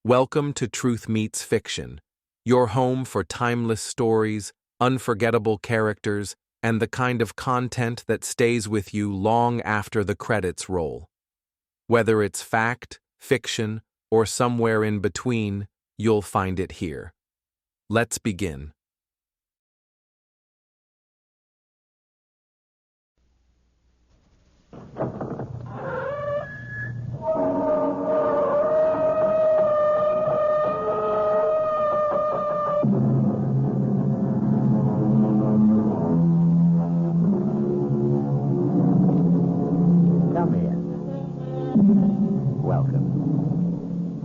Welcome to Truth Meets Fiction, your home for timeless stories, unforgettable characters, and the kind of content that stays with you long after the credits roll. Whether it's fact, fiction, or somewhere in between, you'll find it here. Let's begin.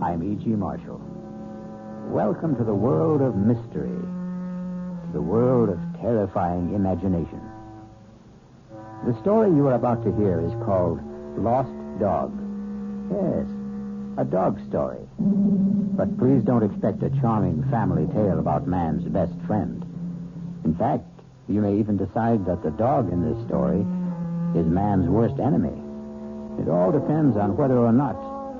I'm E.G. Marshall. Welcome to the world of mystery, to the world of terrifying imagination. The story you are about to hear is called Lost Dog. Yes, a dog story. But please don't expect a charming family tale about man's best friend. In fact, you may even decide that the dog in this story is man's worst enemy. It all depends on whether or not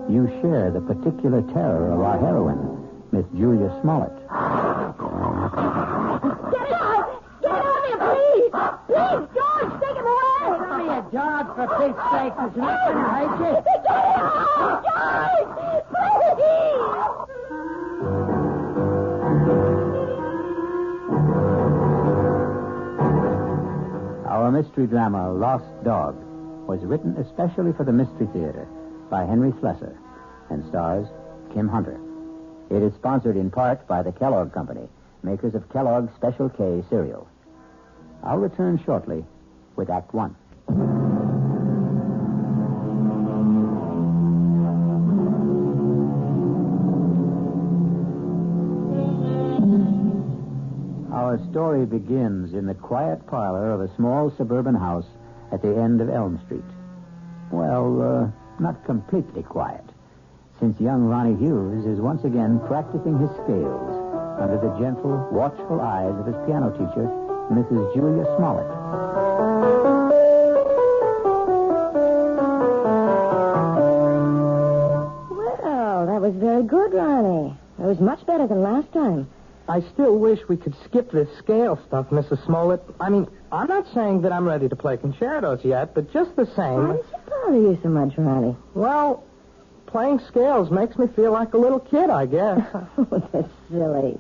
you share the particular terror of our heroine, Miss Julia Smollett. Get out! Get out of here, please! Please, George, take him away! Give me a dog, for Pete's sake. It's not going to hurt you. Get out! George! Please! Our mystery drama, Lost Dog, was written especially for the Mystery Theater by Henry Slessor and stars Kim Hunter. It is sponsored in part by the Kellogg Company, makers of Kellogg's Special K cereal. I'll return shortly with Act One. Our story begins in the quiet parlor of a small suburban house at the end of Elm Street. Well, not completely quiet, since young Ronnie Hughes is once again practicing his scales under the gentle, watchful eyes of his piano teacher, Mrs. Julia Smollett. Well, that was very good, Ronnie. It was much better than last time. I still wish we could skip this scale stuff, Mrs. Smollett. I mean, I'm not saying that I'm ready to play concertos yet, but just the same... Why does it bother you so much, Ronnie? Well, playing scales makes me feel like a little kid, I guess. Oh, that's silly.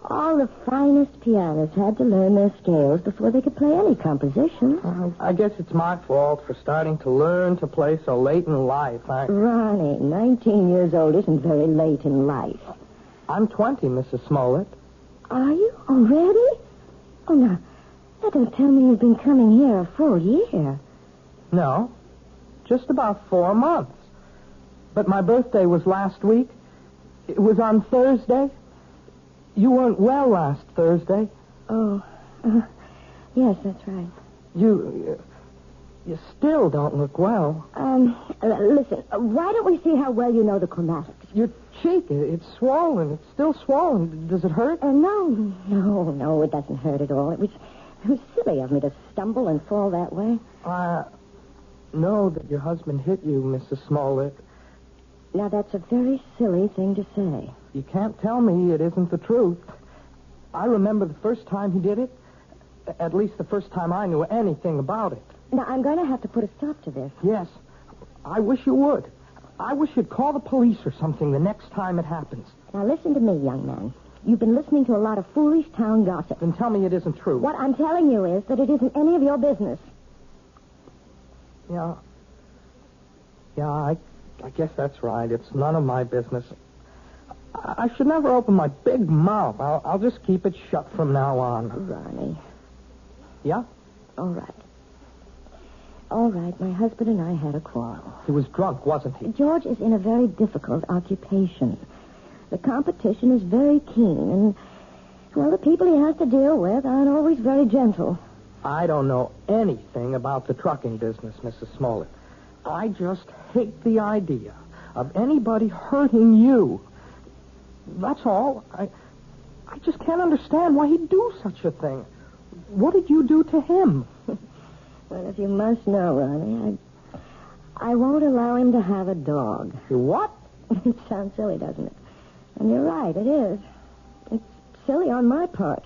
All the finest pianists had to learn their scales before they could play any composition. I guess it's my fault for starting to learn to play so late in life. Ronnie, 19 years old isn't very late in life. I'm 20, Mrs. Smollett. Are you? Already? Oh, now don't tell me you've been coming here a full year. No, just about 4 months. But my birthday was last week. It was on Thursday. You weren't well last Thursday. Oh, yes, that's right. You still don't look well. Listen, why don't we see how well you know the chromatics? Your cheek, it's swollen. It's still swollen. Does it hurt? No, it doesn't hurt at all. It was silly of me to stumble and fall that way. I know that your husband hit you, Mrs. Smollett. Now, that's a very silly thing to say. You can't tell me it isn't the truth. I remember the first time he did it. At least the first time I knew anything about it. Now, I'm going to have to put a stop to this. Yes. I wish you would. I wish you'd call the police or something the next time it happens. Now, listen to me, young man. You've been listening to a lot of foolish town gossip. Then tell me it isn't true. What I'm telling you is that it isn't any of your business. Yeah, I guess that's right. It's none of my business. I should never open my big mouth. I'll just keep it shut from now on. Ronnie. Yeah? All right, my husband and I had a quarrel. He was drunk, wasn't he? George is in a very difficult occupation. The competition is very keen, and, well, the people he has to deal with aren't always very gentle. I don't know anything about the trucking business, Mrs. Smollett. I just hate the idea of anybody hurting you. That's all. I just can't understand why he'd do such a thing. What did you do to him? Well, if you must know, Ronnie, I won't allow him to have a dog. You what? It sounds silly, doesn't it? And you're right, it is. It's silly on my part.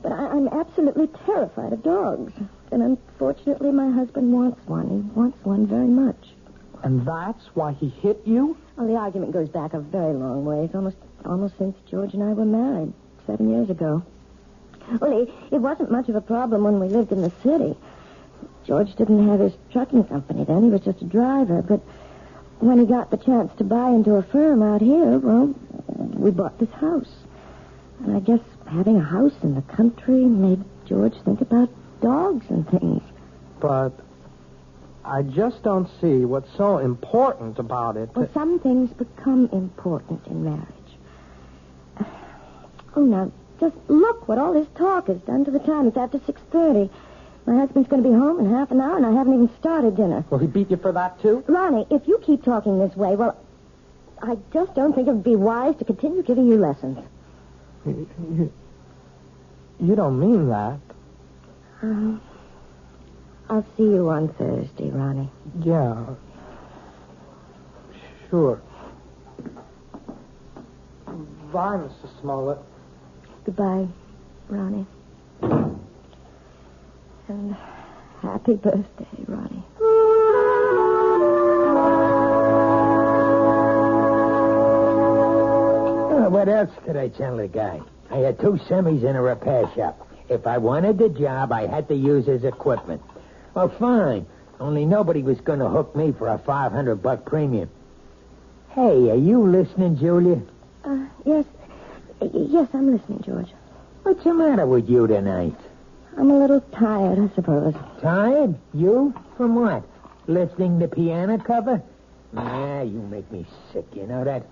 But I'm absolutely terrified of dogs. And unfortunately, my husband wants one. He wants one very much. And that's why he hit you? Well, the argument goes back a very long ways, almost since George and I were married 7 years ago. Well, it wasn't much of a problem when we lived in the city. George didn't have his trucking company then. He was just a driver. But when he got the chance to buy into a firm out here, well, we bought this house. And I guess having a house in the country made George think about dogs and things. But I just don't see what's so important about it. Well, some things become important in marriage. Oh, now, just look what all this talk has done to the time. It's after 6:30. My husband's going to be home in half an hour, and I haven't even started dinner. Will he beat you for that, too? Ronnie, if you keep talking this way, well, I just don't think it would be wise to continue giving you lessons. You don't mean that. I'll see you on Thursday, Ronnie. Yeah. Sure. Bye, Mrs. Smollett. Goodbye, Ronnie. And happy birthday, Ronnie. What else could I tell the guy? I had 2 semis in a repair shop. If I wanted the job, I had to use his equipment. Well, fine. Only nobody was going to hook me for a $500 premium. Hey, are you listening, Julia? Yes. Yes, I'm listening, George. What's the matter with you tonight? I'm a little tired, I suppose. Tired? You? From what? Lifting the piano cover? Nah, you make me sick, you know that?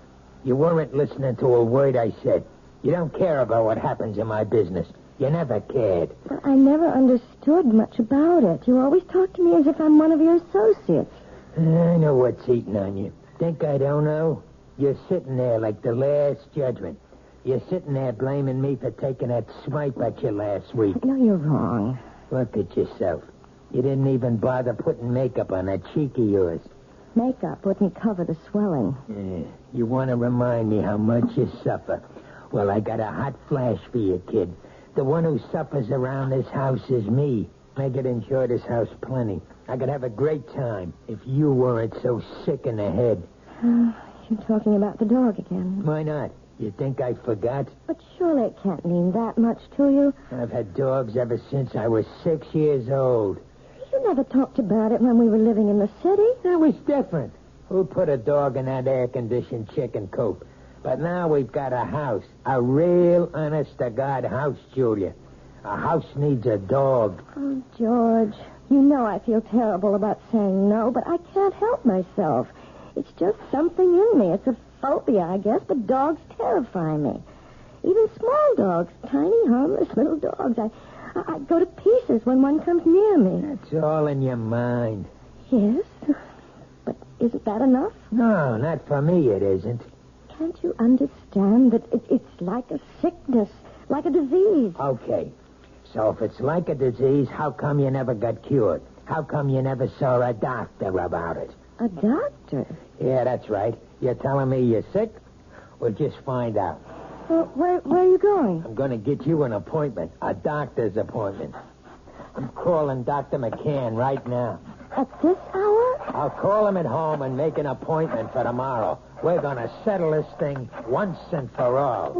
You weren't listening to a word I said. You don't care about what happens in my business. You never cared. Well, I never understood much about it. You always talk to me as if I'm one of your associates. I know what's eating on you. Think I don't know? You're sitting there like the last judgment. You're sitting there blaming me for taking that swipe at you last week. No, you're wrong. Look at yourself. You didn't even bother putting makeup on that cheek of yours. Makeup wouldn't cover the swelling. You want to remind me how much you suffer. Well, I got a hot flash for you, kid. The one who suffers around this house is me. I could enjoy this house plenty. I could have a great time if you weren't so sick in the head. You're talking about the dog again. Why not? You think I forgot? But surely it can't mean that much to you. I've had dogs ever since I was 6 years old. You never talked about it when we were living in the city. That was different. Who put a dog in that air-conditioned chicken coop? But now we've got a house. A real, honest-to-God house, Julia. A house needs a dog. Oh, George, you know I feel terrible about saying no, but I can't help myself. It's just something in me. It's a phobia, I guess, but dogs terrify me. Even small dogs, tiny, harmless little dogs. I go to pieces when one comes near me. That's all in your mind. Yes, but isn't that enough? No, not for me it isn't. Can't you understand that it's like a sickness, like a disease? Okay, so if it's like a disease, how come you never got cured? How come you never saw a doctor about it? A doctor? Yeah, that's right. You're telling me you're sick? We'll just find out. Well, where are you going? I'm going to get you an appointment, a doctor's appointment. I'm calling Dr. McCann right now. At this hour? I'll call him at home and make an appointment for tomorrow. We're going to settle this thing once and for all.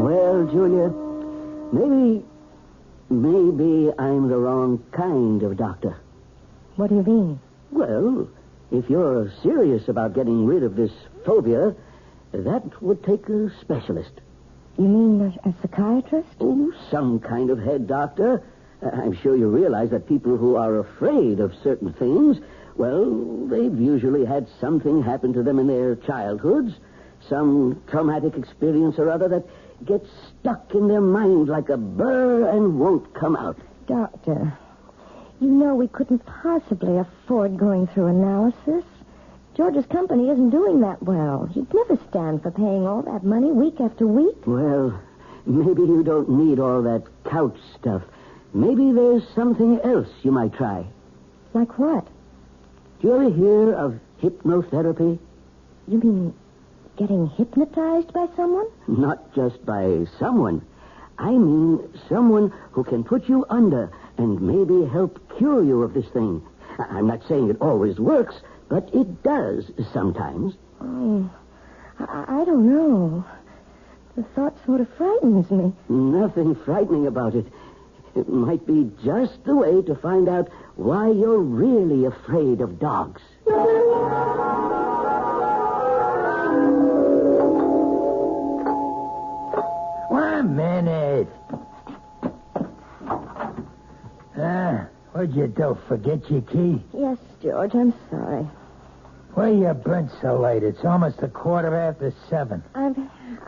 Well, Julia, maybe I'm the wrong kind of doctor. What do you mean? Well, if you're serious about getting rid of this phobia, that would take a specialist. You mean a psychiatrist? Oh, some kind of head doctor. I'm sure you realize that people who are afraid of certain things, well, they've usually had something happen to them in their childhoods, some traumatic experience or other that gets stuck in their mind like a burr and won't come out. Doctor, you know we couldn't possibly afford going through analysis. George's company isn't doing that well. He'd never stand for paying all that money week after week. Well, maybe you don't need all that couch stuff. Maybe there's something else you might try. Like what? you ever hear of hypnotherapy? You mean getting hypnotized by someone? Not just by someone. I mean someone who can put you under and maybe help cure you of this thing. I'm not saying it always works, but it does sometimes. Oh, I don't know. The thought sort of frightens me. Nothing frightening about it. It might be just the way to find out why you're really afraid of dogs. 1 minute. What'd you do? Forget your key? Yes, George, I'm sorry. Where you been so late? It's almost 7:15.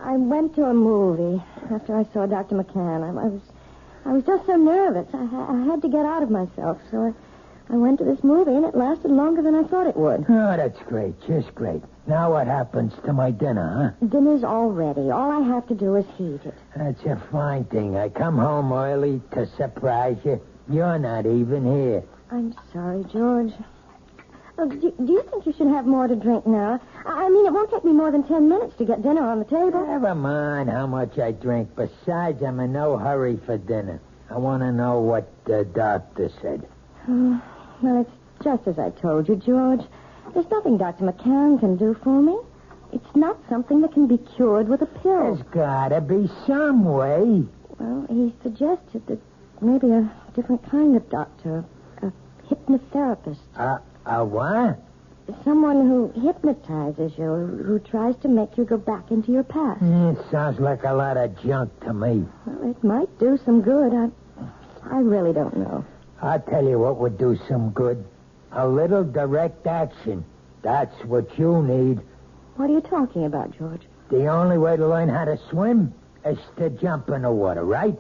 I went to a movie after I saw Dr. McCann. I was just so nervous. I had to get out of myself, so I went to this movie, and it lasted longer than I thought it would. Oh, that's great. Just great. Now what happens to my dinner, huh? Dinner's all ready. All I have to do is heat it. That's a fine thing. I come home early to surprise you. You're not even here. I'm sorry, George. Do you think you should have more to drink now? I mean, it won't take me more than 10 minutes to get dinner on the table. Never mind how much I drink. Besides, I'm in no hurry for dinner. I want to know what the doctor said. Well, it's just as I told you, George. There's nothing Dr. McCann can do for me. It's not something that can be cured with a pill. There's gotta be some way. Well, he suggested that maybe a different kind of doctor, a hypnotherapist. A what? Someone who hypnotizes you, who tries to make you go back into your past. Sounds like a lot of junk to me. Well, it might do some good. I really don't know. I'll tell you what would do some good. A little direct action. That's what you need. What are you talking about, George? The only way to learn how to swim is to jump in the water, right?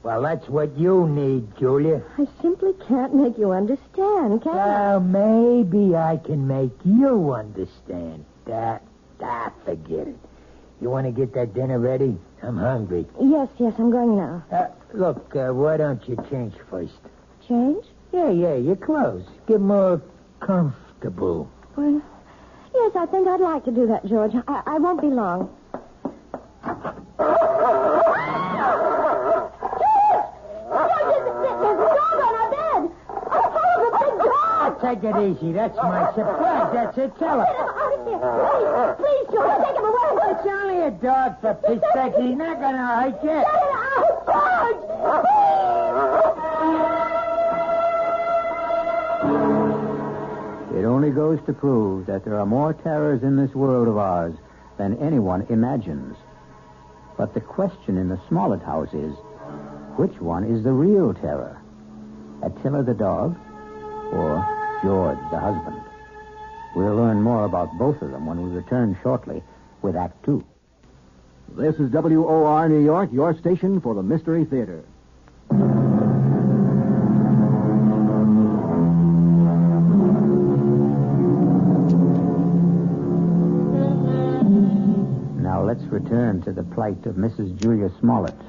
Well, that's what you need, Julia. I simply can't make you understand, can I? Well, maybe I can make you understand. Forget it. You want to get that dinner ready? I'm hungry. Yes, I'm going now. Look, why don't you change first? Change? Yeah, your clothes. Get more comfortable. Well, yes, I think I'd like to do that, George. I won't be long. Take it easy. That's my surprise. That's it. Tell her. Please, George, take him away. It's only a dog, for Pete's sake. He's not going to hurt you. Get it out, George! It only goes to prove that there are more terrors in this world of ours than anyone imagines. But the question in the Smollett house is, which one is the real terror? Attila the dog or George the husband? We'll learn more about both of them when we return shortly with Act Two. This is WOR New York, your station for the Mystery Theater. Now let's return to the plight of Mrs. Julia Smollett,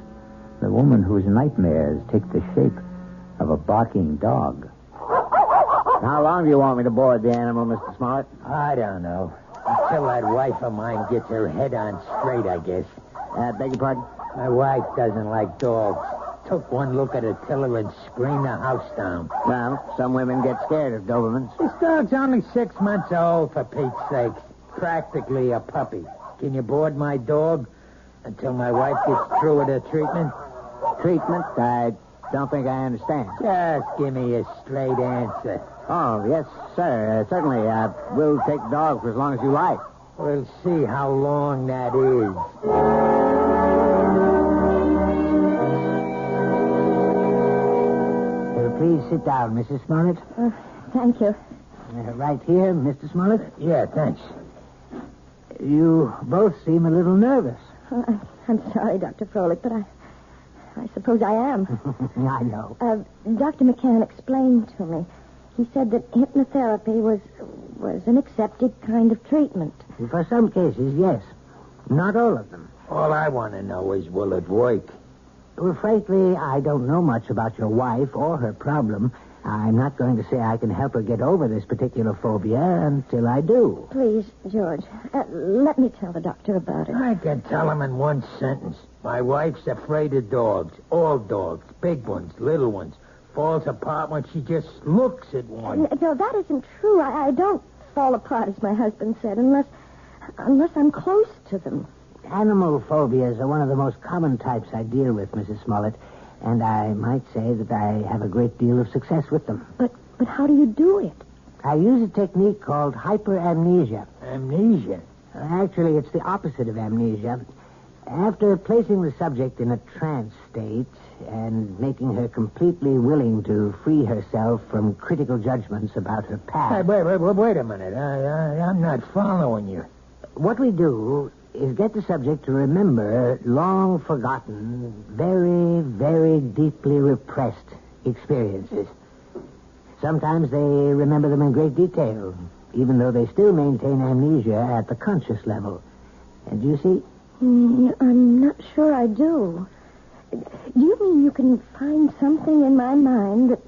the woman whose nightmares take the shape of a barking dog. How long do you want me to board the animal, Mr. Smollett? I don't know. Until that wife of mine gets her head on straight, I guess. Beg your pardon? My wife doesn't like dogs. Took one look at Attila and screamed the house down. Well, some women get scared of Dobermans. This dog's only 6 months old, for Pete's sake. Practically a puppy. Can you board my dog until my wife gets through with her treatment? Treatment? I don't think I understand. Just give me a straight answer. Oh, yes, sir. Certainly. We'll take the dog for as long as you like. We'll see how long that is. Please sit down, Mrs. Smollett. Thank you. Right here, Mr. Smollett. Yeah, thanks. You both seem a little nervous. I'm sorry, Dr. Froelich, but I suppose I am. I know. Dr. McCann explained to me. He said that hypnotherapy was an accepted kind of treatment. For some cases, yes. Not all of them. All I want to know is, will it work? Well, frankly, I don't know much about your wife or her problem, I'm not going to say I can help her get over this particular phobia until I do. Please, George, let me tell the doctor about it. I can tell him in one sentence. My wife's afraid of dogs. All dogs. Big ones, little ones. Falls apart when she just looks at one. No, that isn't true. I don't fall apart, as my husband said, unless I'm close to them. Animal phobias are one of the most common types I deal with, Mrs. Smollett, and I might say that I have a great deal of success with them. But how do you do it? I use a technique called hyperamnesia. Amnesia? Actually, it's the opposite of amnesia. After placing the subject in a trance state and making her completely willing to free herself from critical judgments about her past... Wait a minute. I'm not following you. What we do is get the subject to remember long-forgotten, very, very deeply repressed experiences. Sometimes they remember them in great detail, even though they still maintain amnesia at the conscious level. And you see... I'm not sure I do. Do you mean you can find something in my mind that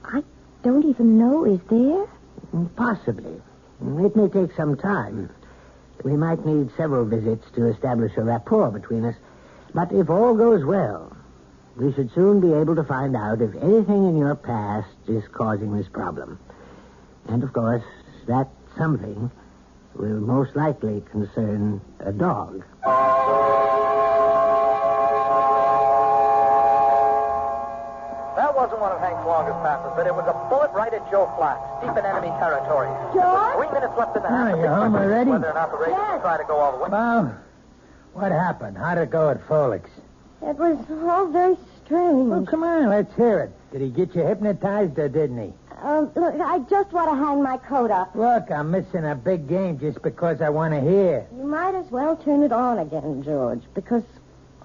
I don't even know is there? Possibly. It may take some time. We might need several visits to establish a rapport between us. But if all goes well, we should soon be able to find out if anything in your past is causing this problem. And, of course, that something will most likely concern a dog. That wasn't one of Hank's longest passes, but it was a bullet right at Joe Flax, deep in enemy territory. George? 3 minutes left in the half. You home already? Whether or not the Raiders will try to go all the way. Well, what happened? How'd it go at Folix? It was all very strange. Well, come on, let's hear it. Did he get you hypnotized or didn't he? Look, I just want to hang my coat up. Look, I'm missing a big game just because I want to hear. You might as well turn it on again, George, because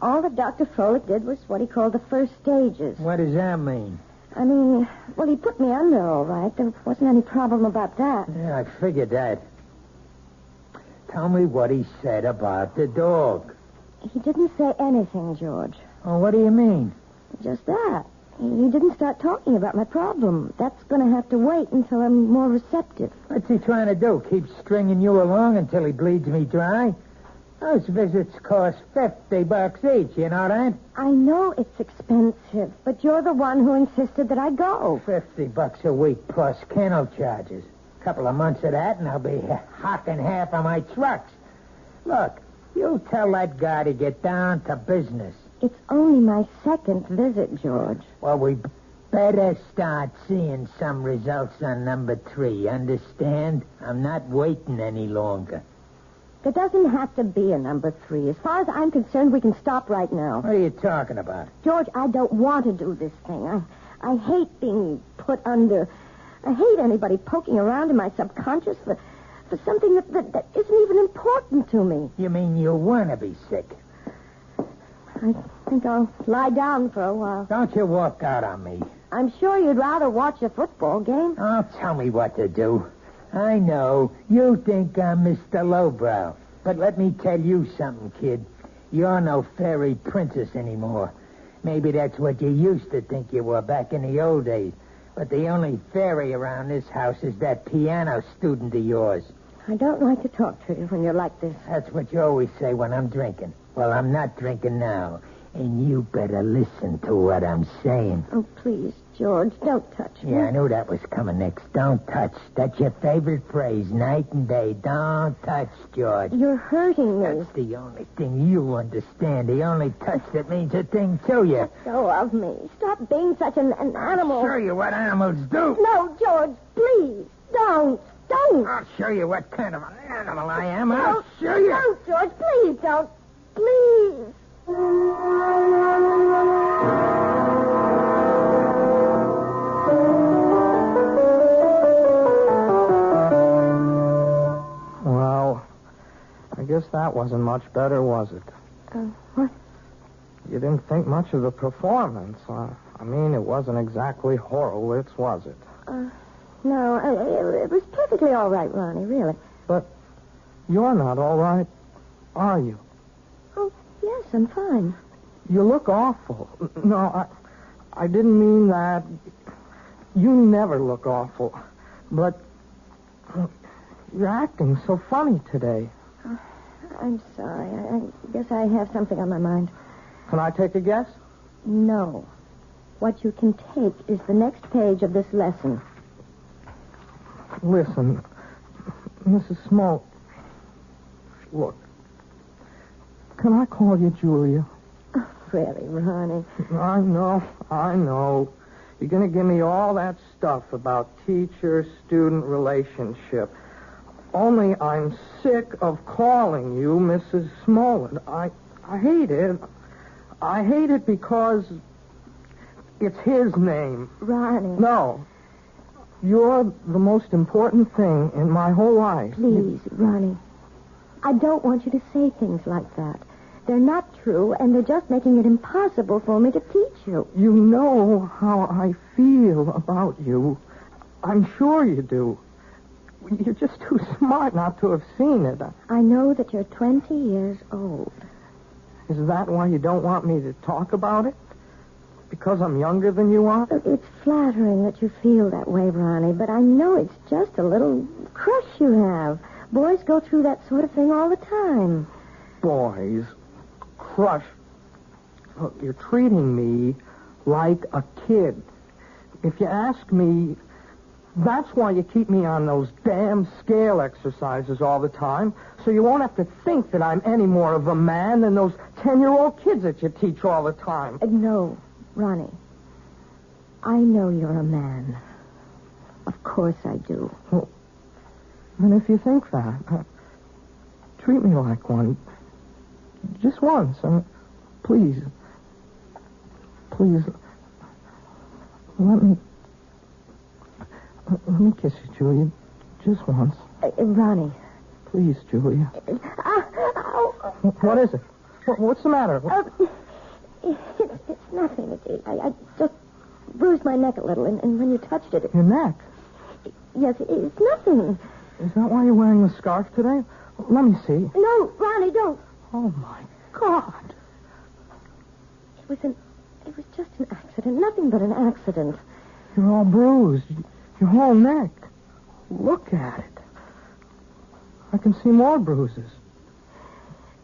all that Dr. Froelich did was what he called the first stages. What does that mean? I mean, well, he put me under all right. There wasn't any problem about that. Yeah, I figured that. Tell me what he said about the dog. He didn't say anything, George. Oh, what do you mean? Just that. He didn't start talking about my problem. That's going to have to wait until I'm more receptive. What's he trying to do? Keep stringing you along until he bleeds me dry? Those visits cost $50 each, you know that? I know it's expensive, but you're the one who insisted that I go. $50 a week plus kennel charges. A couple of months of that, and I'll be hocking half of my trucks. Look, you tell that guy to get down to business. It's only my second visit, George. Well, we better start seeing some results on number 3, understand? I'm not waiting any longer. There doesn't have to be a number 3. As far as I'm concerned, we can stop right now. What are you talking about? George, I don't want to do this thing. I hate being put under. I hate anybody poking around in my subconscious for something that isn't even important to me. You mean you want to be sick? I think I'll lie down for a while. Don't you walk out on me. I'm sure you'd rather watch a football game. Oh, tell me what to do. I know. You think I'm Mr. Lowbrow. But let me tell you something, kid. You're no fairy princess anymore. Maybe that's what you used to think you were back in the old days. But the only fairy around this house is that piano student of yours. I don't like to talk to you when you're like this. That's what you always say when I'm drinking. Well, I'm not drinking now. And you better listen to what I'm saying. Oh, please, George, don't touch me. Yeah, I knew that was coming next. Don't touch. That's your favorite phrase, night and day. Don't touch, George. You're hurting me. That's the only thing you understand. The only touch that means a thing to you. Let go of me. Stop being such an animal. I'll show you what animals do. No, George, please, don't. I'll show you what kind of an animal I am. I'll show you. Don't, George, please don't. Please. Well, I guess that wasn't much better, was it? What? You didn't think much of the performance. I mean, it wasn't exactly Horowitz, was it? No, it was perfectly all right, Ronnie, really. But you're not all right, are you? Oh, yes, I'm fine. You look awful. No, I didn't mean that. You never look awful. But you're acting so funny today. I'm sorry. I guess I have something on my mind. Can I take a guess? No. What you can take is the next page of this lesson. Listen, Mrs. Small. Look. Can I call you Julia? Oh, really, Ronnie? I know. You're going to give me all that stuff about teacher-student relationship. Only I'm sick of calling you Mrs. Smollett. I hate it. I hate it because it's his name. Ronnie. No. You're the most important thing in my whole life. Please, Ronnie. I don't want you to say things like that. They're not true, and they're just making it impossible for me to teach you. You know how I feel about you. I'm sure you do. You're just too smart not to have seen it. I know that you're 20 years old. Is that why you don't want me to talk about it? Because I'm younger than you are? It's flattering that you feel that way, Ronnie, but I know it's just a little crush you have. Boys go through that sort of thing all the time. Boys? Crush? Look, you're treating me like a kid. If you ask me, that's why you keep me on those damn scale exercises all the time, so you won't have to think that I'm any more of a man than those 10-year-old kids that you teach all the time. No, Ronnie. I know you're a man. Of course I do. Well, and if you think that, treat me like one. Just once. Please. Please. Let me kiss you, Julia. Just once. Ronnie. Please, Julia. What is it? What's the matter? It's nothing. I just bruised my neck a little, and when you touched it... Your neck? Yes, it's nothing. Is that why you're wearing the scarf today? Let me see. No, Ronnie, don't. Oh, my God. It was just an accident. Nothing but an accident. You're all bruised. Your whole neck. Look at it. I can see more bruises.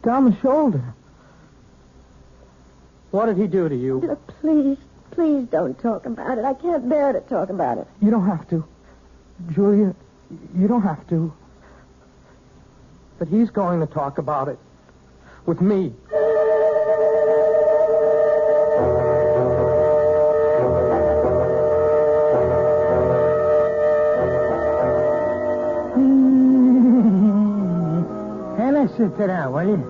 Down the shoulder. What did he do to you? Look, please don't talk about it. I can't bear to talk about it. You don't have to. Julia, you don't have to. But he's going to talk about it. With me. Sit down, will you?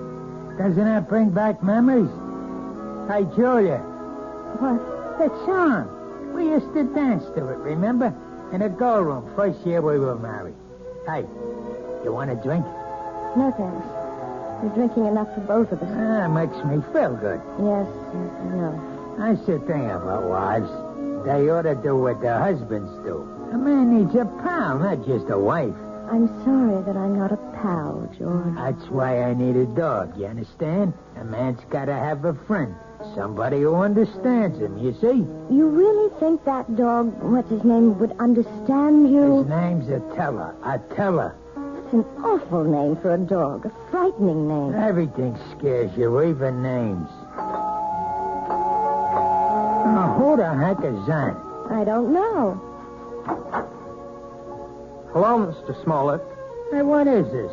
Doesn't that bring back memories? Hey, Julia. What? That song. We used to dance to it, remember? In a girl room, first year we were married. Hey, you want a drink? No, thanks. You're drinking enough for both of us. Makes me feel good. Yes, I know. I should think about wives. They ought to do what their husbands do. A man needs a pal, not just a wife. I'm sorry that I'm not a pal, George. That's why I need a dog, you understand? A man's got to have a friend. Somebody who understands him, you see? You really think that dog, what's his name, would understand you? His name's Attila. Attila. That's an awful name for a dog. A frightening name. Everything scares you, even names. Oh, who the heck is that? I don't know. Hello, Mr. Smollett. Hey, what is this?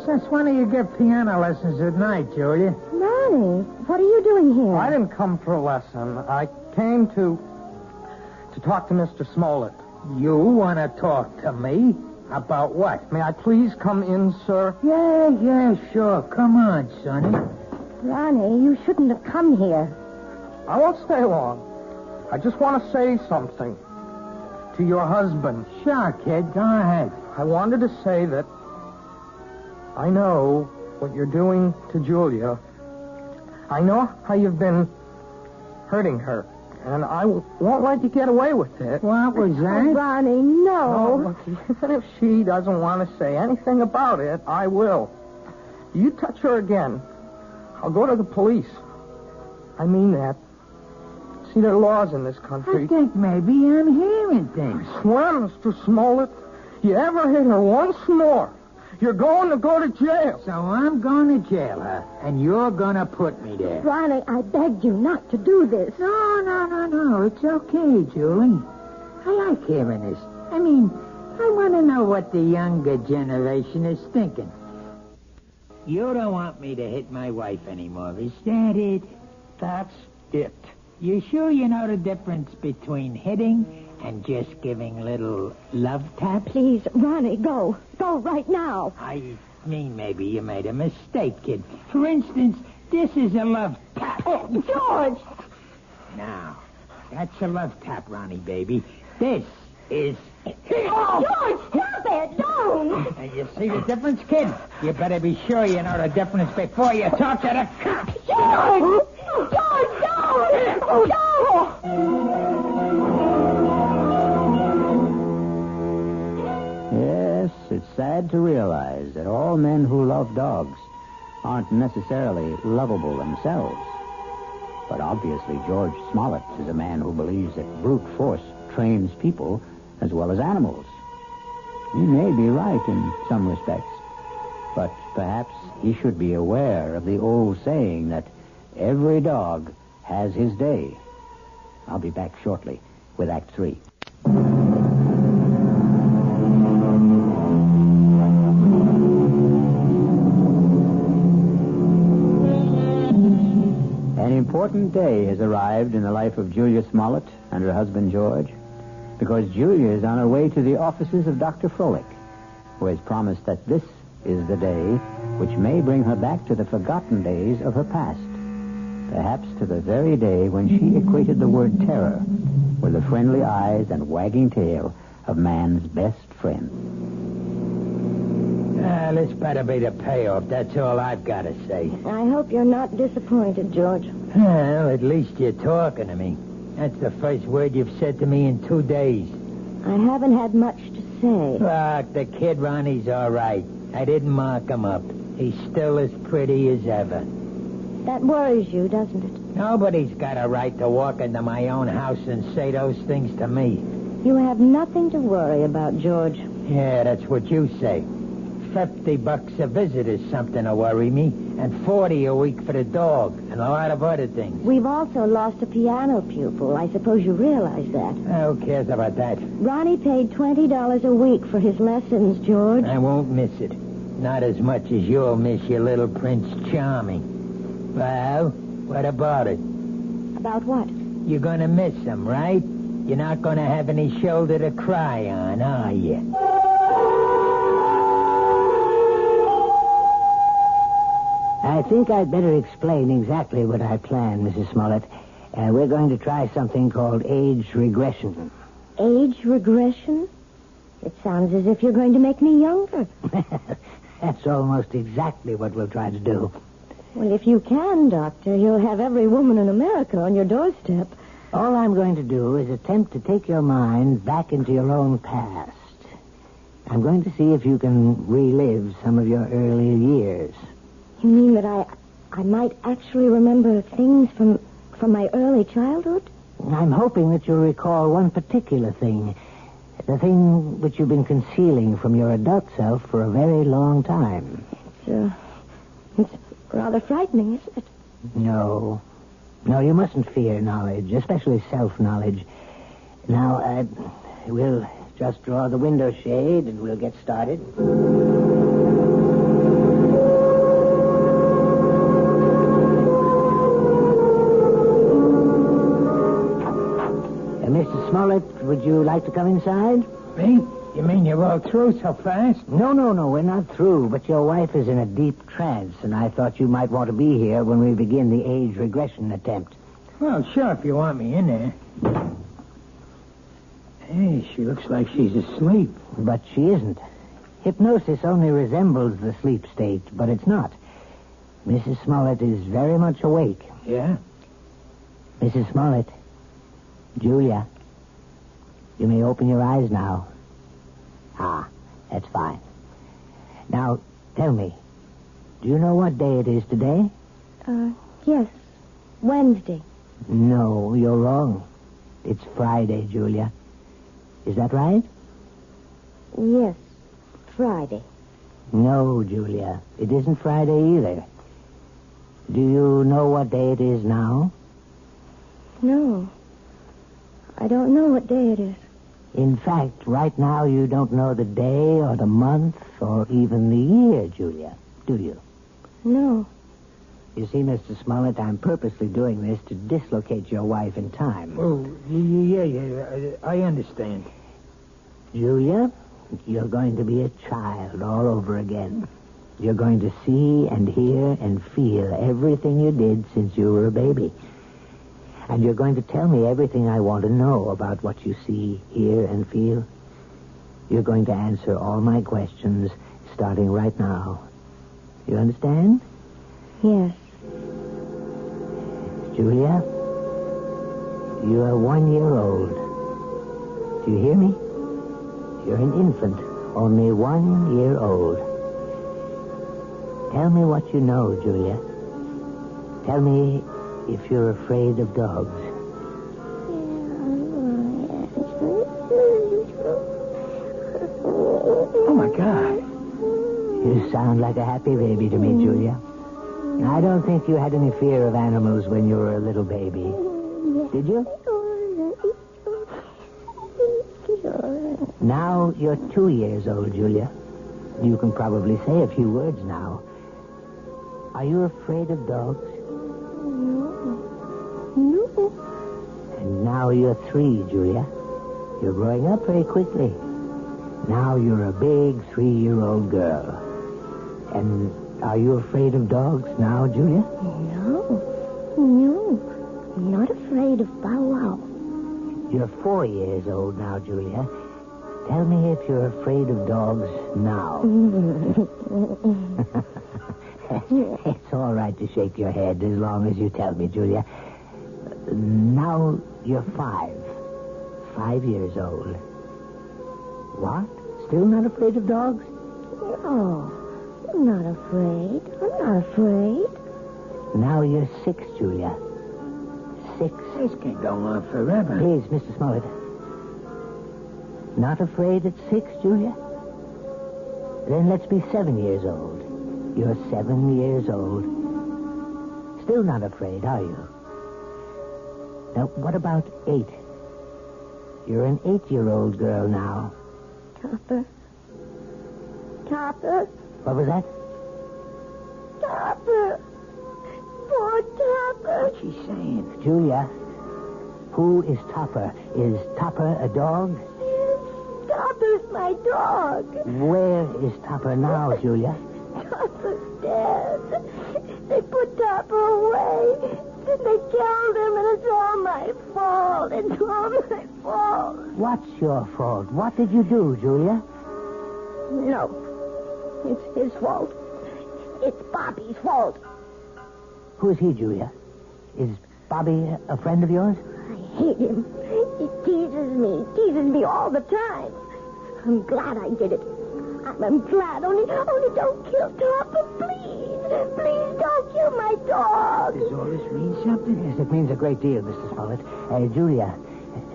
Since when do you give piano lessons at night, Julia? Ronnie, what are you doing here? I didn't come for a lesson. I came to talk to Mr. Smollett. You want to talk to me? About what? May I please come in, sir? Yeah, sure. Come on, Sonny. Ronnie, you shouldn't have come here. I won't stay long. I just want to say something to your husband. Sure, kid. Go ahead. I wanted to say that I know what you're doing to Julia. I know how you've been hurting her, and I won't let you get away with it. What was that? Oh, Ronnie, no. Look, even if she doesn't want to say anything about it, I will. You touch her again, I'll go to the police. I mean that. See, there are laws in this I country. think maybe I'm hearing things. Swear, Mr. Smollett, you ever hit her once more, you're going to go to jail. So I'm going to jail, huh? And you're going to put me there. Ronnie, I begged you not to do this. No. It's okay, Julie. I like hearing this. I mean, I want to know what the younger generation is thinking. You don't want me to hit my wife anymore, is that it? That's it. You sure you know the difference between hitting and just giving little love taps? Please, Ronnie, go. Go right now. I mean, maybe you made a mistake, kid. For instance, this is a love tap. Oh, George! Now, that's a love tap, Ronnie, baby. This is... George, stop it! Don't! And you see the difference, kid? You better be sure you know the difference before you talk to the cops. George! George, don't! Yes, it's sad to realize that all men who love dogs aren't necessarily lovable themselves. But obviously, George Smollett is a man who believes that brute force trains people as well as animals. He may be right in some respects, but perhaps he should be aware of the old saying that every dog has his day. I'll be back shortly with Act 3. An important day has arrived in the life of Julia Smollett and her husband George, because Julia is on her way to the offices of Dr. Froelich, who has promised that this is the day which may bring her back to the forgotten days of her past, perhaps to the very day when she equated the word terror with the friendly eyes and wagging tail of man's best friend. This better be the payoff. That's all I've got to say. I hope you're not disappointed, George. Well, at least you're talking to me. That's the first word you've said to me in 2 days. I haven't had much to say. Look, the kid Ronnie's all right. I didn't mark him up. He's still as pretty as ever. That worries you, doesn't it? Nobody's got a right to walk into my own house and say those things to me. You have nothing to worry about, George. Yeah, that's what you say. $50 a visit is something to worry me, and $40 a week for the dog, and a lot of other things. We've also lost a piano pupil. I suppose you realize that. Who cares about that? Ronnie paid $20 a week for his lessons, George. I won't miss it. Not as much as you'll miss your little Prince Charming. Well, what about it? About what? You're going to miss him, right? You're not going to have any shoulder to cry on, are you? I think I'd better explain exactly what I plan, Mrs. Smollett. We're going to try something called age regression. Age regression? It sounds as if you're going to make me younger. That's almost exactly what we'll try to do. Well, if you can, Doctor, you'll have every woman in America on your doorstep. All I'm going to do is attempt to take your mind back into your own past. I'm going to see if you can relive some of your earlier years. You mean that I might actually remember things from my early childhood? I'm hoping that you'll recall one particular thing. The thing which you've been concealing from your adult self for a very long time. It's rather frightening, isn't it? No, you mustn't fear knowledge, especially self-knowledge. Now, we'll just draw the window shade and we'll get started. Mr. Smollett, would you like to come inside? Me? You mean you're all through so fast? No, we're not through, but your wife is in a deep trance, and I thought you might want to be here when we begin the age regression attempt. Well, sure, if you want me in there. Hey, she looks like she's asleep. But she isn't. Hypnosis only resembles the sleep state, but it's not. Mrs. Smollett is very much awake. Yeah? Mrs. Smollett, Julia, you may open your eyes now. Ah, that's fine. Now, tell me, do you know what day it is today? Yes, Wednesday. No, you're wrong. It's Friday, Julia. Is that right? Yes, Friday. No, Julia. It isn't Friday either. Do you know what day it is now? No. I don't know what day it is. In fact, right now you don't know the day or the month or even the year, Julia. Do you? No. You see, Mr. Smollett, I'm purposely doing this to dislocate your wife in time. Oh, yeah, I understand. Julia, you're going to be a child all over again. You're going to see and hear and feel everything you did since you were a baby. And you're going to tell me everything I want to know about what you see, hear, and feel. You're going to answer all my questions starting right now. You understand? Yes. Julia, you are 1 year old. Do you hear me? You're an infant, only 1 year old. Tell me what you know, Julia. Tell me if you're afraid of dogs. Oh, my God. You sound like a happy baby to me, Julia. I don't think you had any fear of animals when you were a little baby. Did you? Now you're 2 years old, Julia. You can probably say a few words now. Are you afraid of dogs? No. And now you're 3, Julia. You're growing up very quickly. Now you're a big 3-year-old girl. And are you afraid of dogs now, Julia? No. I'm not afraid of Bow Wow. You're 4 years old now, Julia. Tell me if you're afraid of dogs now. It's all right to shake your head as long as you tell me, Julia. Now you're 5. 5 years old. What? Still not afraid of dogs? No. I'm not afraid. Now you're 6, Julia. 6. This can go on forever. Please, Mr. Smollett. Not afraid at 6, Julia? Then let's be 7 years old. You're 7 years old. Still not afraid, are you? Now, what about 8? You're an 8-year-old girl now. Topper. What was that? Topper. Poor Topper. What's she saying? Julia, who is Topper? Is Topper a dog? Topper's my dog. Where is Topper now, Julia? Topper's dead. They put Topper away. Then they killed him, and it's all my fault. What's your fault? What did you do, Julia? No. It's his fault. It's Bobby's fault. Who's he, Julia? Is Bobby a friend of yours? I hate him. He teases me all the time. I'm glad I did it. I'm glad. Only don't kill Topper, please. Please don't kill my dog. Does all this mean something? Yes, it means a great deal, Mr. Smollett. Julia,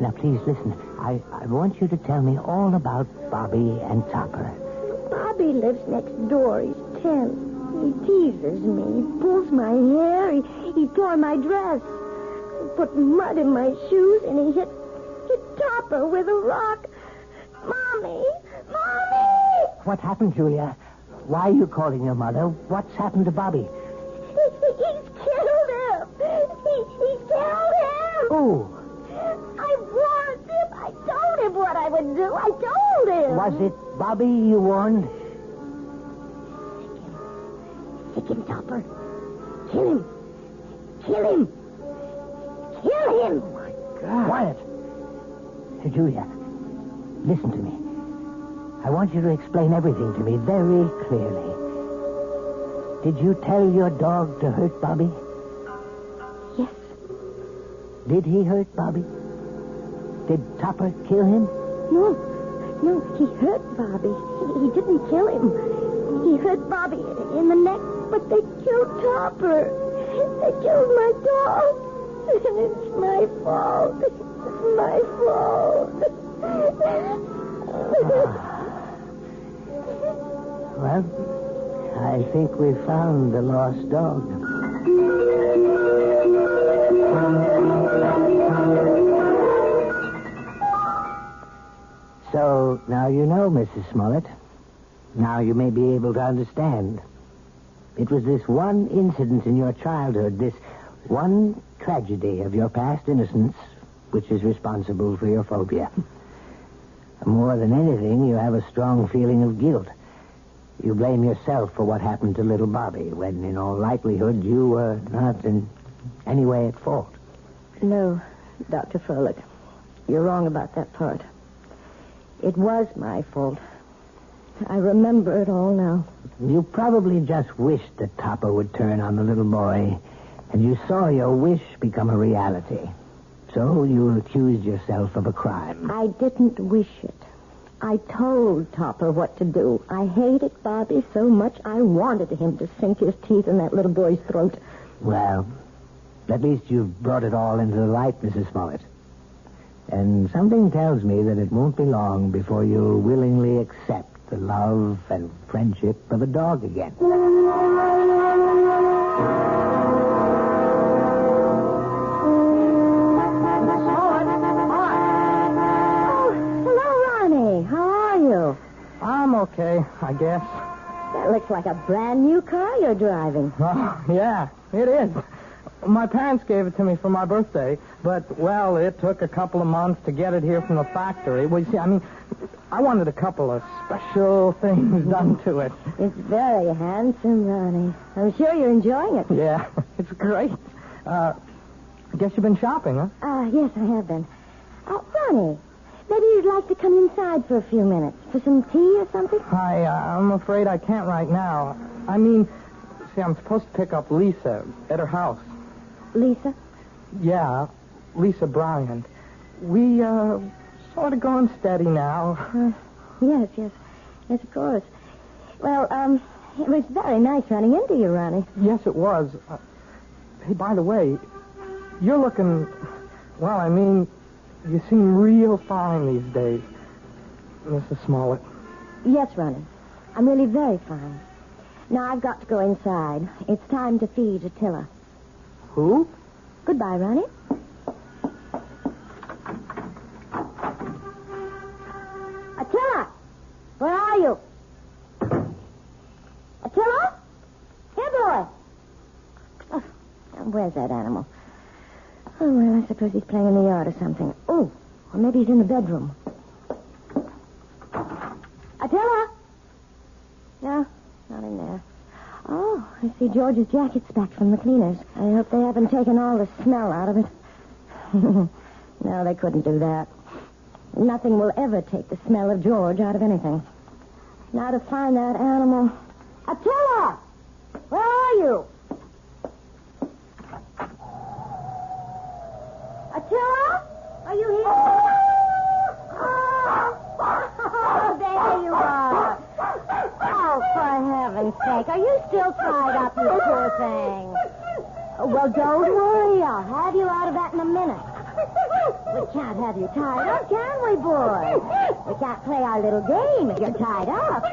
now please listen. I want you to tell me all about Bobby and Topper. Bobby lives next door. He's 10. He teases me. He pulls my hair. He tore my dress. He put mud in my shoes, and he hit Topper with a rock. Mommy! What happened, Julia? Why are you calling your mother? What's happened to Bobby? He's killed him! He killed him! Who? I warned him. I told him what I would do. I told him. Was it Bobby you warned? Sick him, Topper. Kill him. Kill him. Kill him. Oh, my God. Quiet. Julia, listen to me. I want you to explain everything to me very clearly. Did you tell your dog to hurt Bobby? Yes. Did he hurt Bobby? Did Topper kill him? No, he hurt Bobby. He didn't kill him. He hurt Bobby in the neck, but they killed Topper. They killed my dog. It's my fault. It's my fault. Well, I think we found the lost dog. So, now you know, Mrs. Smollett. Now you may be able to understand. It was this one incident in your childhood, this one tragedy of your past innocence, which is responsible for your phobia. More than anything, you have a strong feeling of guilt. You blame yourself for what happened to little Bobby, when in all likelihood you were not in any way at fault. No, Dr. Froelich. You're wrong about that part. It was my fault. I remember it all now. You probably just wished that Topper would turn on the little boy, and you saw your wish become a reality. So you accused yourself of a crime. I didn't wish it. I told Topper what to do. I hated Bobby so much I wanted him to sink his teeth in that little boy's throat. Well, at least you've brought it all into the light, Mrs. Smollett. And something tells me that it won't be long before you'll willingly accept the love and friendship of a dog again. Oh, hello, Ronnie. How are you? I'm okay, I guess. That looks like a brand new car you're driving. Oh, yeah, it is. My parents gave it to me for my birthday, but, well, it took a couple of months to get it here from the factory. Well, you see, I wanted a couple of special things done to it. It's very handsome, Ronnie. I'm sure you're enjoying it. Yeah, it's great. I guess you've been shopping, huh? Yes, I have been. Ronnie, maybe you'd like to come inside for a few minutes for some tea or something? I'm afraid I can't right now. See, I'm supposed to pick up Lisa at her house. Lisa? Yeah, Lisa Bryant. We, sort of going steady now. Yes, of course. Well, it was very nice running into you, Ronnie. Yes, it was. Hey, by the way, you're looking, you seem real fine these days, Mrs. Smollett. Yes, Ronnie. I'm really very fine. Now I've got to go inside. It's time to feed Attila. Who? Goodbye, Ronnie. Attila! Where are you? Attila? Here, boy. Oh, now where's that animal? Oh, well, I suppose he's playing in the yard or something. Oh, or maybe he's in the bedroom. Attila? No, not in there. Oh, I see George's jacket's back from the cleaners. I hope they haven't taken all the smell out of it. No, they couldn't do that. Nothing will ever take the smell of George out of anything. Now to find that animal. Attila! Where are you? Attila? Are you here? Oh, there you are. Oh, for heaven's sake. Are you still tied up, you poor thing? Well, don't worry. I'll have you out of that in a minute. We can't have you tied up, can we, boy? We can't play our little game if you're tied up.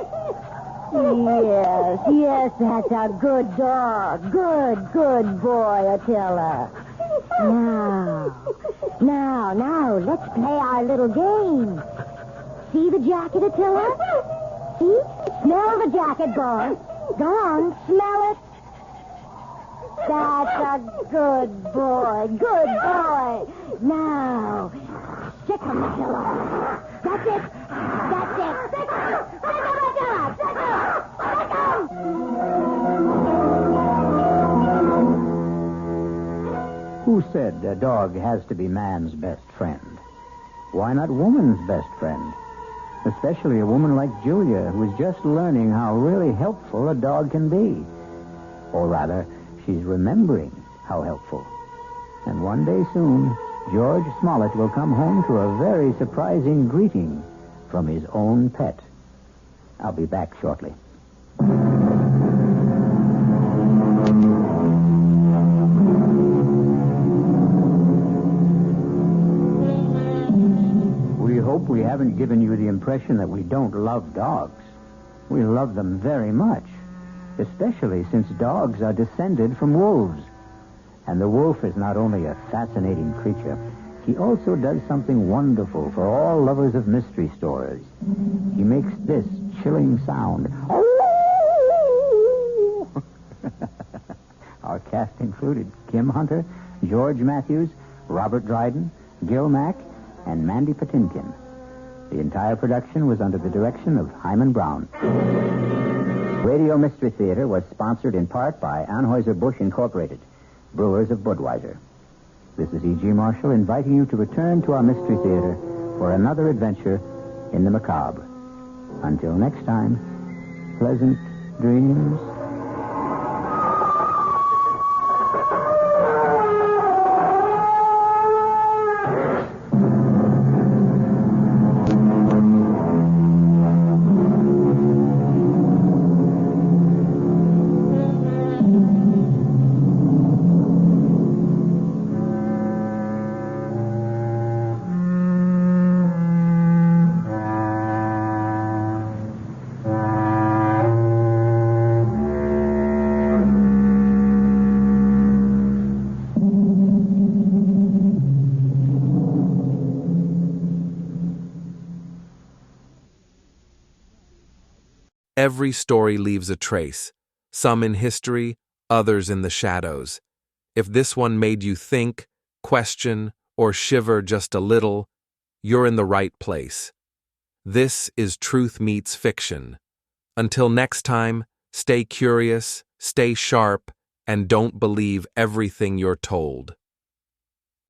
Yes, that's a good dog. Good boy, Attila. Now, let's play our little game. See the jacket, Attila? See? Smell the jacket, boy. Go on, smell it. That's a good boy. Now, sick him, Attila. That's it. Sick him, Attila. Sick him. Who said a dog has to be man's best friend? Why not woman's best friend? Especially a woman like Julia, who is just learning how really helpful a dog can be. Or rather, she's remembering how helpful. And one day soon, George Smollett will come home to a very surprising greeting from his own pet. I'll be back shortly. haven't given you the impression that we don't love dogs. We love them very much, especially since dogs are descended from wolves. And the wolf is not only a fascinating creature, he also does something wonderful for all lovers of mystery stories. He makes this chilling sound. Our cast included Kim Hunter, George Matthews, Robert Dryden, Gil Mack, and Mandy Patinkin. The entire production was under the direction of Hyman Brown. Radio Mystery Theater was sponsored in part by Anheuser-Busch Incorporated, brewers of Budweiser. This is E.G. Marshall inviting you to return to our Mystery Theater for another adventure in the macabre. Until next time, pleasant dreams. Every story leaves a trace, some in history, others in the shadows. If this one made you think, question, or shiver just a little, you're in the right place. This is Truth Meets Fiction. Until next time, stay curious, stay sharp, and don't believe everything you're told.